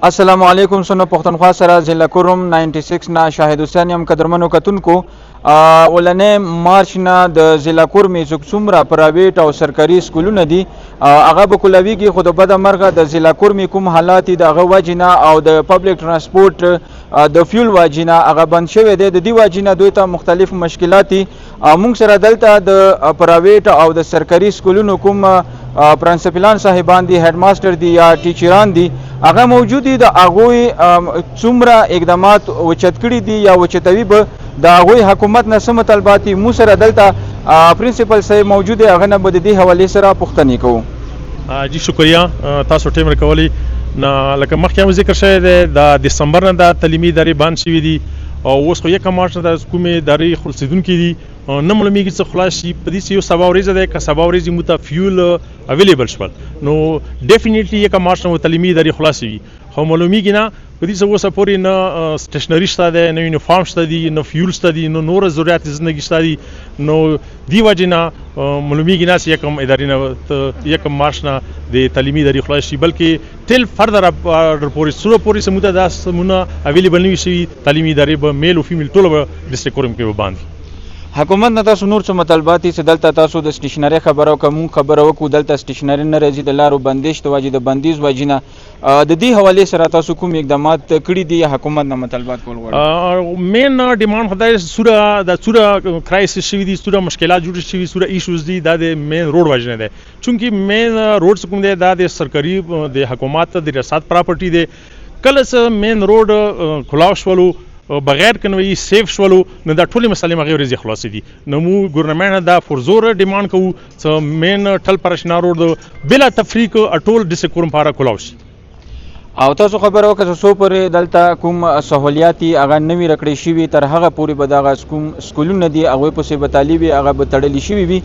السلام علیکم سنو پښتونخوا سره ضلع کوروم 96 نه شاهد حسین یم قدرمنو کتونکو ولنې مارچ نه د ضلع کورم څومره پرایویټ او سرکاري سکولونه دي هغه به کولویږي خو د بده مرغه د ضلع کورم کوم حالات د هغه وجنه او د پبلک ترانسپورت د فیول وجنه هغه بند شوی دی. د دې وجنه دوی ته مختلف مشکلات مونږ سره دلته د پرایویټ او د سرکاري سکولونو کوم پرنسپلان صاحبان دي، هډ ماستر دي یا ټیچران دي، هغه موجود دي. د هغوی څومره اقدامات اوچت کړي دي یا اوچتوي به د هغوی حکومت نه څه مطالبات دي. مو سره دلته پرنسپل صاحب موجود دی، هغه نه به د دې حوالې سره پوښتنې کوو. جی شکریه تاسو ټیم راکولی نه لکه مخکې هم ذکر شوی دی د دسمبر نه د تعلیمي ادارې بند شوي دي او اوس خو 1 مارچ نه د کومې ادارې خلاصېدونکي دي نه معلومیږي څه خلاص شي. په دې یو سبا ورځ ده که سبا ورځ مو ته فیول اویلیبل شول نو ډیفینیټلی 1 مارچ نه تعلیمي ادارې خلاصې وي. خو معلومیږي نه په دې اوسه پورې نه سټیشنري شته دی، نه یونیفارم شته دي، نه فیول شته دي، نه نور ضرورت زندگی شته دي. نو دی وجه نه معلومیږي نه چې 1 ادارې نه 1 مارچ نه د تعلیمي ادارې خلاص شي، بلکې ټیل فردر پورې سره پورې سموته دا سمونه اویلیبل نه شي. تعلیمي ادارې به میل او فیمیل ټول به ډسټریکټ کورم کې باندې حکومت نه تاسو نور څه مطالبات دي چې دلته تاسو د سټیشنري خبرو کوم خبرو وکړو دلته سټیشنري نه راځي د لارو بندش ته واجب د بندیز وجنه د دې حواله سره تاسو کوم اقدامات کړی دي حکومت نه مطالبات کول غواړي؟ مین ډیماند خدای سوره کرایسس شوی دي، سوره مشکلات جوړ شوی، سوره ایشوز دي د مین روډ وجنه ده. چونکی مین روډ کوم دی د سرکاري د حکومت د ریاست پراپرټي دی. کله چې مین روډ کلاو شولو بغیر کنوي سیف شولو نو دا ټولې مسلې مغه ورځي خلاصې دي. نو مو ګورنمنت دا فورزور ډیماند کوو چې مین ټل پرشنا روډ بلا تفریق ټول ډسټریکټ کورم پاره کلاو شي. او تاسو خبر وکړه سو پرې دلته کوم سہولیاتي هغه نوی رکړې شوی تر هغه پورې به دغه کوم سکولونه دي هغه په سی بتالیبي هغه به تړلې شوی وي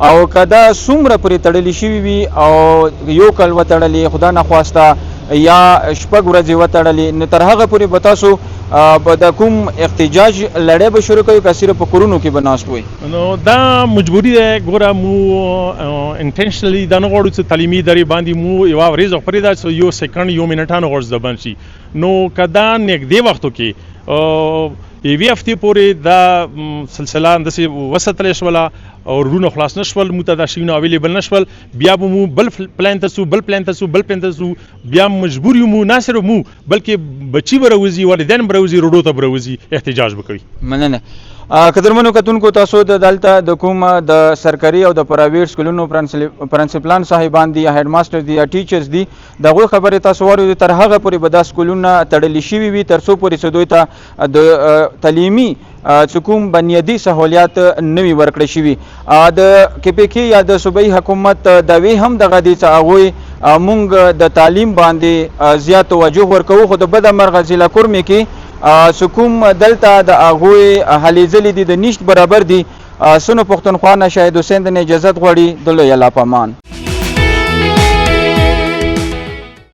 او کدا څومره پرې تړلې شوی وي او یو کال وتړلې خدا نه خواسته یا شپږ ورځې وتړلې نو تر هغه پورې به تاسو په د کوم احتجاج لړۍ به شروع کوي که صرف په کورونو کې به ناست وي؟ نو دا مجبوري ده. ګوره مو انټینشنلی دا نه غواړو چې تعلیمي ادارې باندې مو یوه ورځ خپرې ده چې یو سیکنډ یو منټه نه غواړو بند شي. نو که دا نږدې وختو کې یوې هفتې پورې دا سلسله همداسې وساتلی شوله او روډونه خلاص نه شول، موږ ته دا شیونه اویلیبل نه شول، بیا به مو بل پلان ته ځو بل پلان ته ځو بل پلان ته ځو، بیا مجبور یو مو نه صرف مو بلکې بچي به راوځي، والدین به راوځي، روډو ته به راوځي، احتجاج به کوي. مننه. قدرمنو کتونکو تاسو د دلته د کوم د سرکاري او د پرایویټ سکولونو پرنسپلان صاحبان دي یا هډ ماستر دي یا ټیچرز دي دغه خبره تاسو ورو تر هغه پورې به د سکولونو تړلې شوی وي تر څو پورې سدوی ته د تعلیمي کوم بنیادی سہولیات نوی ورکړې شوی. د کپیکی یا د صوبایي حکومت داوی هم دغه دي چې هغه مونږ د تعلیم باندې زیات توجه ورکوو خو د بده مرغه ضلع کورم کې سکوم دلته د هغوی هلې ځلې دي د نشت برابر دي. سنو پښتونخوا نه شاهد حسین د اجازت غواړي د لوی الله په امان.